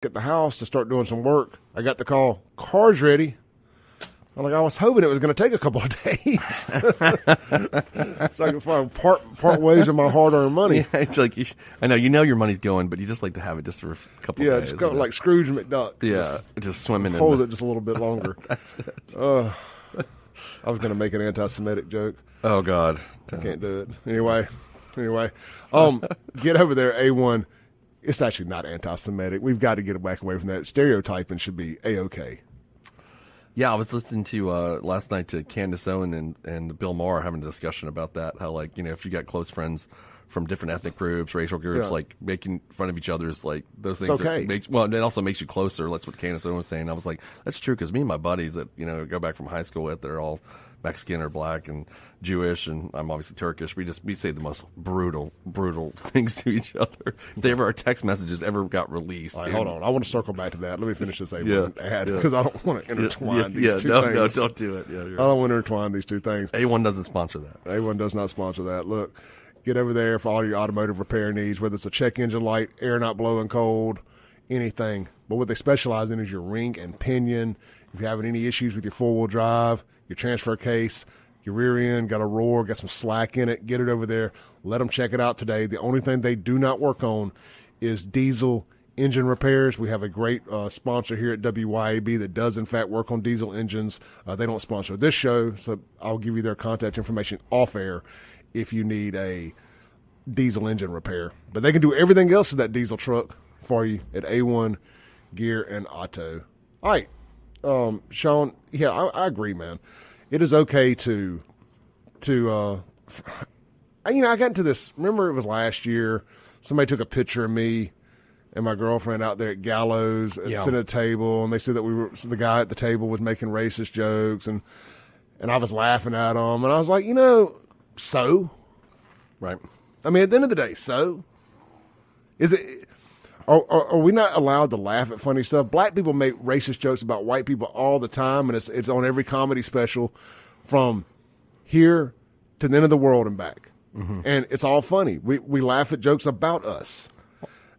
at the house to start doing some work. I got the call, car's ready. I'm like, I was hoping it was going to take a couple of days. So I can find part ways of my hard-earned money. Yeah, it's like I know your money's going, but you just like to have it just for a couple of days. Yeah, just go like Scrooge McDuck. Yeah, just swimming in hold it just a little bit longer. That's it. I was going to make an anti-Semitic joke. Oh, God. I can't do it. Anyway. Get over there, A1. It's actually not anti-Semitic. We've got to get back away from that. Stereotyping should be A-OK. Yeah, I was listening to last night to Candace Owen and Bill Maher having a discussion about that. How, like, if you got close friends from different ethnic groups, racial groups, like making fun of each other's, like those things. It's okay. It also makes you closer. That's what Candace Owen was saying. I was like, that's true, because me and my buddies that go back from high school with, they're all Mexican or black and Jewish, and I'm obviously Turkish. We say the most brutal things to each other. If our text messages ever got released. All right, hold on. I want to circle back to that. Let me finish this ad because I don't want to intertwine these two things. No, don't do it. Yeah, I don't want to intertwine these two things. A1 doesn't sponsor that. A1 does not sponsor that. Look, get over there for all your automotive repair needs, whether it's a check engine light, air not blowing cold, anything. But what they specialize in is your ring and pinion. If you're having any issues with your four-wheel drive, your transfer case, your rear end, got a roar, got some slack in it, get it over there. Let them check it out today. The only thing they do not work on is diesel engine repairs. We have a great sponsor here at WYAB that does, in fact, work on diesel engines. They don't sponsor this show, so I'll give you their contact information off air if you need a diesel engine repair. But they can do everything else to that diesel truck for you at A1 Gear and Auto. All right. Sean, yeah, I agree, man. It is okay to I got into this. Remember, it was last year. Somebody took a picture of me and my girlfriend out there at Gallows sitting at a table, and they said that the guy at the table was making racist jokes, and I was laughing at him, and I was like, so, right? I mean, at the end of the day, so is it? Are we not allowed to laugh at funny stuff? Black people make racist jokes about white people all the time, and it's on every comedy special from here to the end of the world and back. Mm-hmm. And it's all funny. We laugh at jokes about us.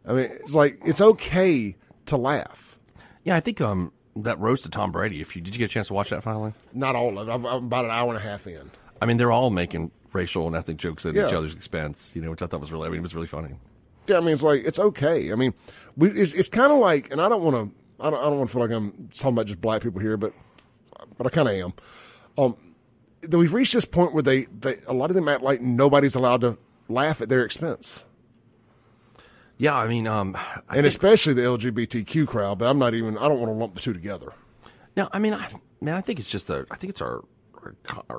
I mean, it's like, it's okay to laugh. Yeah, I think that roast to Tom Brady, did you get a chance to watch that finally? Not all of it. I'm about an hour and a half in. I mean, they're all making racial and ethnic jokes at each other's expense, which I thought was it was really funny. Yeah, I mean, it's like, it's okay. I mean, it's kind of like, and I don't want to feel like I'm talking about just black people here, but I kind of am. We've reached this point where they a lot of them act like nobody's allowed to laugh at their expense. Yeah, I mean, especially the LGBTQ crowd, but I don't want to lump the two together. No, I mean, I think it's just it's our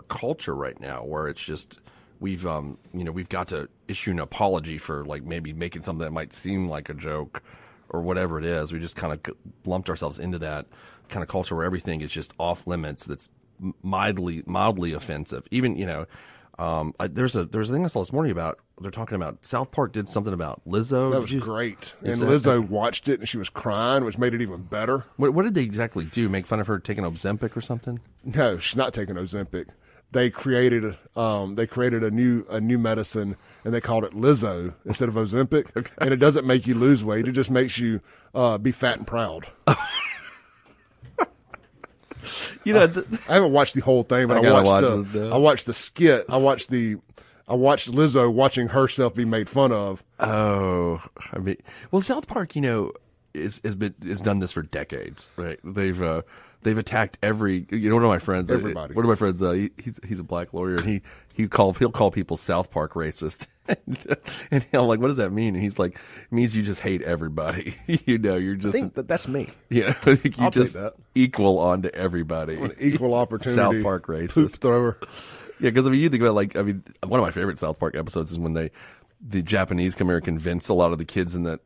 culture right now where it's just, we've got to issue an apology for like maybe making something that might seem like a joke or whatever it is. We just kind of lumped ourselves into that kind of culture where everything is just off limits. That's mildly offensive. Even there's a thing I saw this morning about, they're talking about South Park did something about Lizzo. That was great, and Lizzo watched it and she was crying, which made it even better. What did they exactly do? Make fun of her taking Ozempic or something? No, she's not taking Ozempic. They created a new medicine, and they called it Lizzo instead of Ozempic. Okay. And it doesn't make you lose weight; it just makes you be fat and proud. I haven't watched the whole thing, but I watched the skit. I watched Lizzo watching herself be made fun of. Oh, I mean, well, South Park, has done this for decades, right? They've attacked every. One of my friends. Everybody. One of my friends. He's a black lawyer, and he'll call people South Park racist, and I'm like, what does that mean? And he's like, it means you just hate everybody. You're just. I think that's me. Yeah, you just equal onto everybody. An equal opportunity. South Park racist. Poop thrower. Yeah, because you think about one of my favorite South Park episodes is when the Japanese come here and convince a lot of the kids in that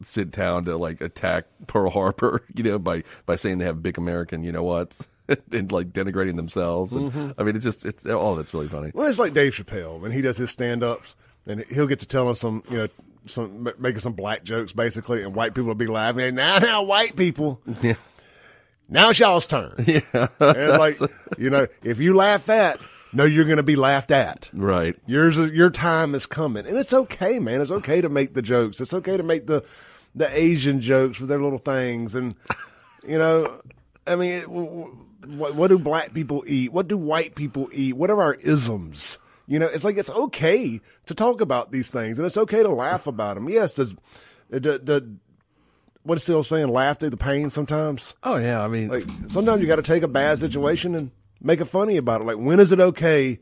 sit down to attack Pearl Harbor, by saying they have big American, what's, and denigrating themselves. And, mm-hmm. I mean, it's all that's really funny. Well, it's like Dave Chappelle when he does his stand-ups, and he'll get to telling making some black jokes basically, and white people will be laughing. And now white people, yeah. Now it's y'all's turn. Yeah, and it's like if you laugh at. No, you're going to be laughed at. Right. Your time is coming. And it's okay, man. It's okay to make the jokes. It's okay to make the the Asian jokes with their little things, and I mean, what do black people eat? What do white people eat? What are our isms? It's like it's okay to talk about these things, and it's okay to laugh about them. Yes, what is still saying? Laugh through the pain sometimes. Oh yeah, I mean, like sometimes you got to take a bad situation and make it funny about it. Like, when is it okay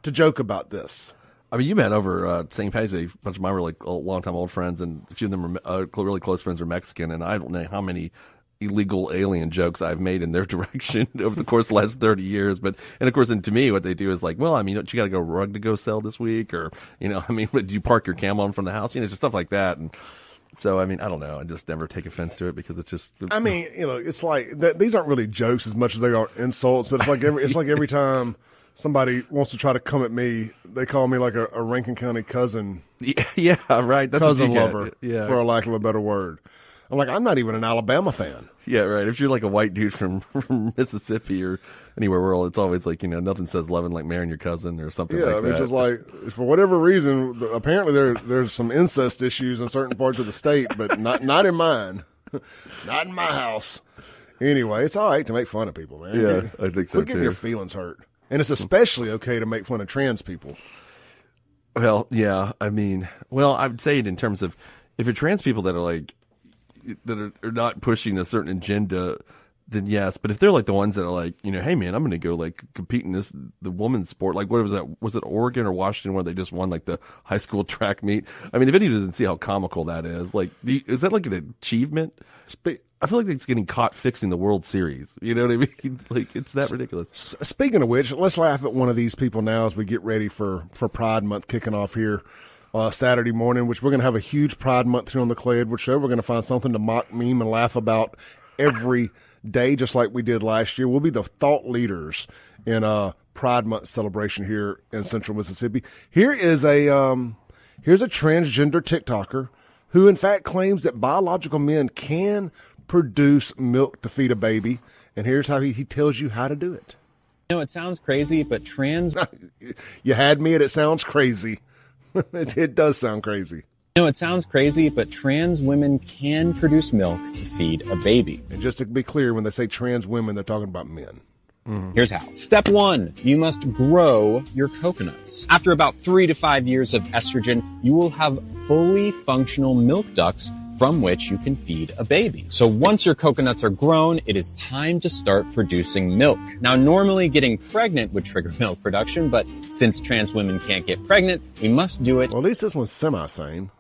to joke about this? I mean, you met over St. Pais. A bunch of mine were like long-time old friends, and a few of them were really close friends are Mexican, and I don't know how many illegal alien jokes I've made in their direction over the course of the last 30 years. And of course, and to me, what they do is like, well, I mean, don't you got to go rug to go sell this week? Or, I mean, do you park your camel in front of the house? It's just stuff like that. And so, I mean, I don't know. I just never take offense to it because it's just. I mean, it's like these aren't really jokes as much as they are insults, but it's like every time somebody wants to try to come at me, they call me like a Rankin County cousin. Yeah, right. That's cousin lover, for a lack of a better word. I'm like, I'm not even an Alabama fan. Yeah, right. If you're like a white dude from Mississippi or anywhere where it's always like, nothing says loving like marrying your cousin or something like that. Yeah, I mean, just like, for whatever reason, apparently there's some incest issues in certain parts of the state, but not in mine. Not in my house. Anyway, it's all right to make fun of people, man. Yeah, I think so, Quit getting your feelings hurt. And it's especially okay to make fun of trans people. Well, yeah, I mean, I would say it in terms of if you're trans people that are like, that are not pushing a certain agenda, then yes. But if they're like the ones that are like, hey man, I'm going to go like compete in the women's sport. Like, what was that? Was it Oregon or Washington where they just won like the high school track meet? I mean, if anyone doesn't see how comical that is, like, is that like an achievement? I feel like it's getting caught fixing the World Series. You know what I mean? Like, it's that ridiculous. Speaking of which, let's laugh at one of these people now as we get ready for Pride Month kicking off here. Saturday morning, which we're going to have a huge Pride Month here on the Clay Edwards Show. We're going to find something to mock, meme, and laugh about every day, just like we did last year. We'll be the thought leaders in Pride Month celebration here in Central Mississippi. Here's a transgender TikToker who, in fact, claims that biological men can produce milk to feed a baby, and here's how he tells you how to do it. It sounds crazy, but You had me at it sounds crazy. It does sound crazy. It sounds crazy, but trans women can produce milk to feed a baby. And just to be clear, when they say trans women, they're talking about men. Mm-hmm. Here's how. Step 1, you must grow your coconuts. After about 3 to 5 years of estrogen, you will have fully functional milk ducts from which you can feed a baby. So once your coconuts are grown, it is time to start producing milk. Now, normally getting pregnant would trigger milk production, but since trans women can't get pregnant, we must do it. Well, at least this one's semi-sane.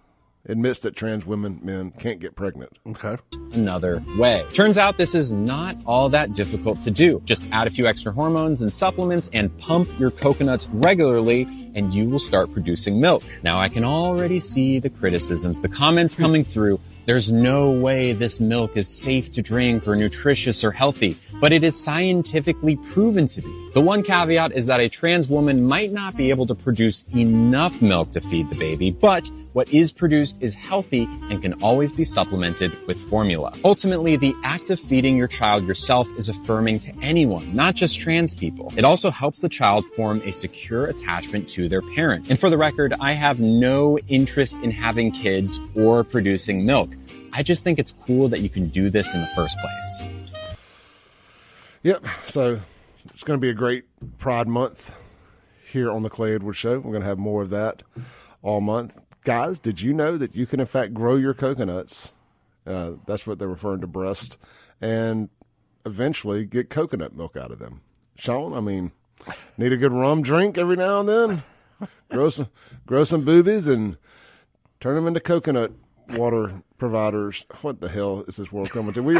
Admits that trans men can't get pregnant. Okay. Another way. Turns out this is not all that difficult to do. Just add a few extra hormones and supplements and pump your coconuts regularly, and you will start producing milk. Now, I can already see the criticisms, the comments coming through. There's no way this milk is safe to drink or nutritious or healthy, but it is scientifically proven to be. The one caveat is that a trans woman might not be able to produce enough milk to feed the baby, but what is produced is healthy and can always be supplemented with formula. Ultimately, the act of feeding your child yourself is affirming to anyone, not just trans people. It also helps the child form a secure attachment to their parent. And for the record, I have no interest in having kids or producing milk. I just think it's cool that you can do this in the first place. Yep. So it's going to be a great Pride Month here on the Clay Edwards Show. We're going to have more of that all month. Guys, did you know that you can, in fact, grow your coconuts? That's what they're referring to, breast, and eventually get coconut milk out of them. Sean, I mean, need a good rum drink every now and then? grow some boobies and turn them into coconut water providers. What the hell is this world coming to? We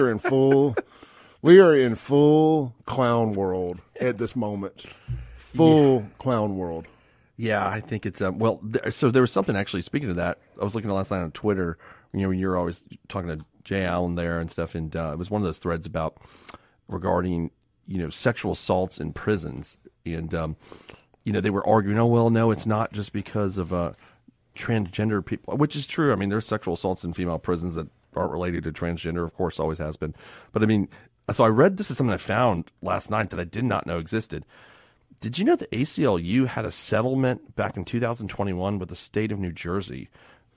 are in full clown world at this moment. Clown world. Yeah, I think it's so there was something actually, speaking of that, I was looking last night on Twitter, when you're always talking to Jay Allen there and stuff, and it was one of those threads regarding sexual assaults in prisons, and they were arguing, oh well, no, it's not just because of transgender people, which is true. I mean, there's sexual assaults in female prisons that aren't related to transgender, of course, always has been. But I mean, so I read, this is something I found last night that I did not know existed. Did you know the ACLU had a settlement back in 2021 with the state of New Jersey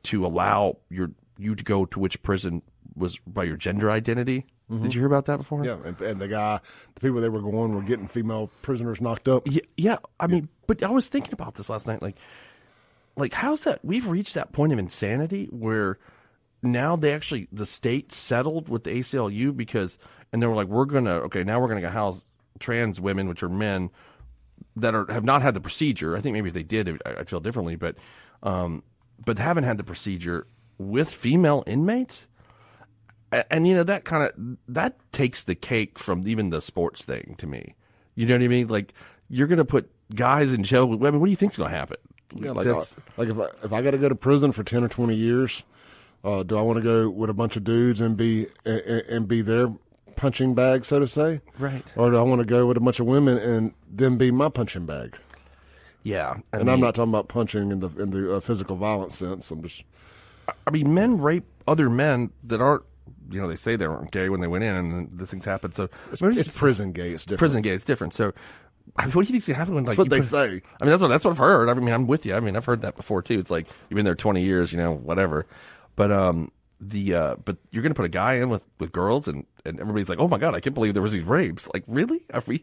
to allow your you to go to which prison was by your gender identity. Did you hear about that before? Yeah, and the people they were going were getting female prisoners knocked up. Yeah. I mean, but I was thinking about this last night. Like how's that? We've reached that point of insanity where now the state settled with the ACLU because, and they were like, now we're gonna house trans women, which are men that have not had the procedure. I think maybe if they did, I'd feel differently, but haven't had the procedure with female inmates. And that takes the cake from even the sports thing to me. You know what I mean? Like, you're going to put guys in jail. I mean, what do you think's going to happen? Yeah, like if I got to go to prison for 10 or 20 years, do I want to go with a bunch of dudes and be their punching bag, so to say? Right. Or do I want to go with a bunch of women and then be my punching bag? Yeah. I'm not talking about punching in the physical violence sense. I mean, men rape other men that aren't. They say they weren't gay when they went in, and this thing's happened. So it's prison gay. It's different. Prison gay. It's different. So, what do you think's gonna happen when that's what they say? I mean, that's what I've heard. I mean, I'm with you. I mean, I've heard that before too. It's like you've been there 20 years, whatever. But but you're gonna put a guy in with girls, and everybody's like, oh my god, I can't believe there was these rapes. Like, really? Are we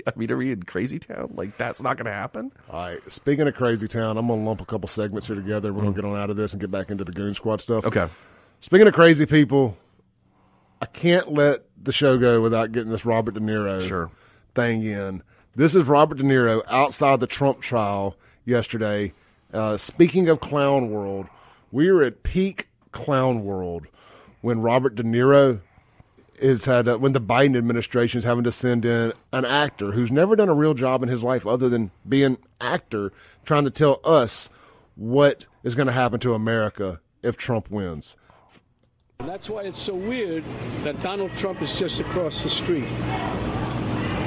in Crazy Town? Like, that's not gonna happen. All right. Speaking of Crazy Town, I'm gonna lump a couple segments here together. We're gonna get on out of this and get back into the Goon Squad stuff. Okay. Speaking of crazy people, I can't let the show go without getting this Robert De Niro thing in. This is Robert De Niro outside the Trump trial yesterday. Speaking of clown world, we are at peak clown world when Robert De Niro when the Biden administration is having to send in an actor who's never done a real job in his life other than being actor, trying to tell us what is going to happen to America if Trump wins. That's why it's so weird that Donald Trump is just across the street.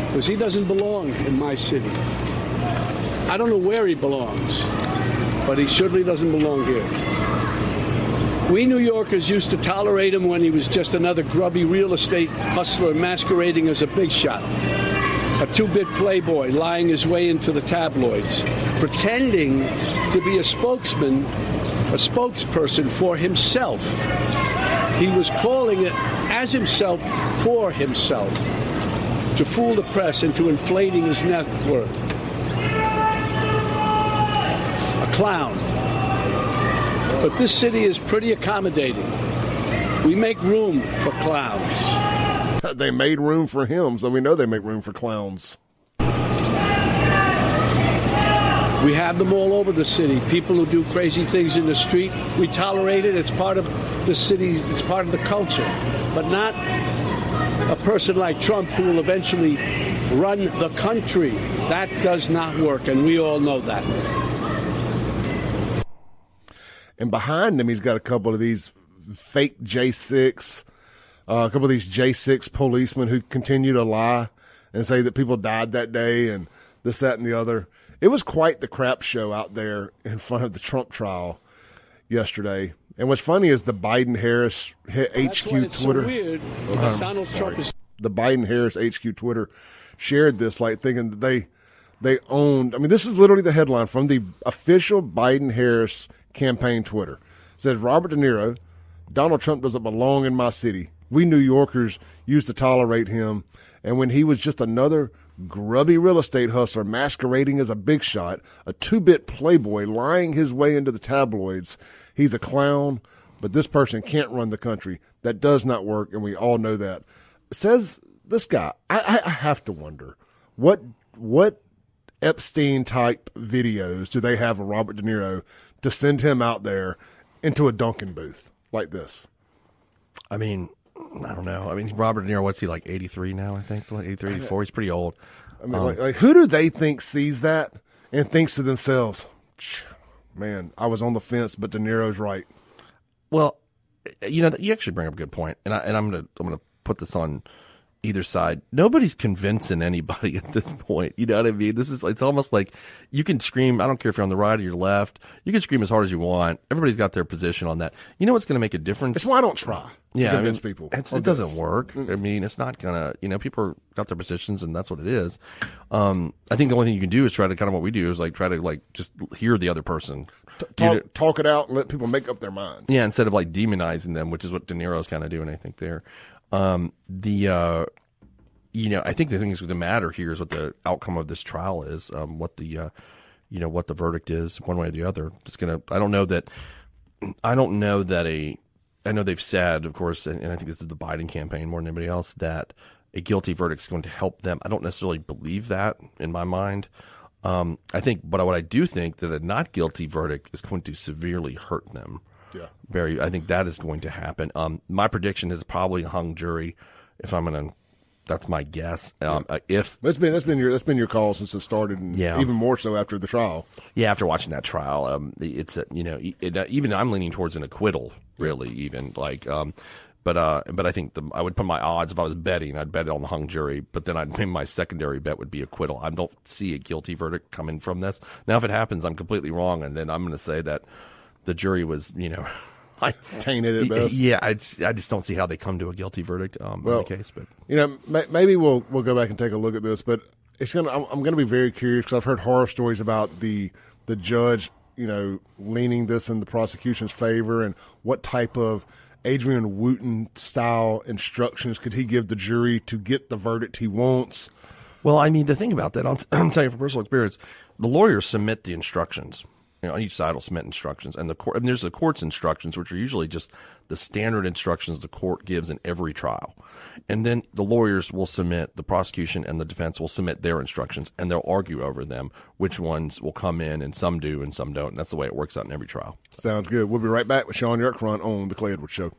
Because he doesn't belong in my city. I don't know where he belongs, but he certainly doesn't belong here. We New Yorkers used to tolerate him when he was just another grubby real estate hustler masquerading as a big shot. A two-bit playboy lying his way into the tabloids, pretending to be a spokesperson for himself. He was calling it as himself for himself, to fool the press into inflating his net worth. A clown. But this city is pretty accommodating. We make room for clowns. They made room for him, so we know they make room for clowns. We have them all over the city. People who do crazy things in the street, we tolerate it. It's part of the city. It's part of the culture. But not a person like Trump who will eventually run the country. That does not work, and we all know that. And behind him, he's got a couple of these fake J6, a couple of these J6 policemen who continue to lie and say that people died that day and this, that, and the other. It was quite the crap show out there in front of the Trump trial yesterday. And what's funny is the Biden-Harris HQ Twitter. So weird, Donald Trump is. The Biden-Harris HQ Twitter shared this, like thinking that they owned. I mean, this is literally the headline from the official Biden-Harris campaign Twitter. It says, Robert De Niro, Donald Trump doesn't belong in my city. We New Yorkers used to tolerate him. And when he was just another grubby real estate hustler masquerading as a big shot, a two-bit playboy lying his way into the tabloids, he's a clown, but this person can't run the country. That does not work, and we all know that. Says this guy. I have to wonder, what Epstein-type videos do they have of Robert De Niro to send him out there into a Dunkin' booth like this? I mean, I don't know. I mean, Robert De Niro, what's he, like 83 now, I think? So like 83, 84. He's pretty old. I mean, like who do they think sees that and thinks to themselves, man, I was on the fence, but De Niro's right? Well, you actually bring up a good point, and I'm gonna put this on either side, nobody's convincing anybody at this point. You know what I mean? It's almost like you can scream. I don't care if you're on the right or your left. You can scream as hard as you want. Everybody's got their position on that. You know what's going to make a difference? That's why I don't try to convince people. It doesn't work. Mm-hmm. I mean, it's not going to, people got their positions and that's what it is. I think the only thing you can do is try to kind of what we do is try to just hear the other person. Talk it out and let people make up their mind. Yeah, instead of demonizing them, which is what De Niro's kind of doing, I think, there. I think the thing that's going to matter here is what the outcome of this trial is, what the verdict is, one way or the other. I know they've said, of course, and I think this is the Biden campaign more than anybody else, that a guilty verdict is going to help them. I don't necessarily believe that in my mind. But what I do think that a not guilty verdict is going to severely hurt them. Yeah. I think that is going to happen. My prediction is probably a hung jury. That's my guess. If that's been your call since it started, and even more so after the trial. Yeah, after watching that trial, even I'm leaning towards an acquittal. Really, even but I think I would put my odds if I was betting. I'd bet it on the hung jury, but then maybe my secondary bet would be acquittal. I don't see a guilty verdict coming from this. Now, if it happens, I'm completely wrong, and then I'm going to say that the jury was, tainted at best. Yeah, I just don't see how they come to a guilty verdict in the case. But maybe we'll go back and take a look at this. But I'm going to be very curious because I've heard horror stories about the judge, leaning this in the prosecution's favor, and what type of Adrian Wooten style instructions could he give the jury to get the verdict he wants? Well, I mean, the thing about that, I'm telling you from personal experience, the lawyers submit the instructions. On each side will submit instructions, and there's the court's instructions, which are usually just the standard instructions the court gives in every trial. And then the lawyers will submit, the prosecution and the defense will submit their instructions, and they'll argue over them, which ones will come in, and some do and some don't. And that's the way it works out in every trial. Sounds good. We'll be right back with Sean Yerkfront on The Clay Edwards Show.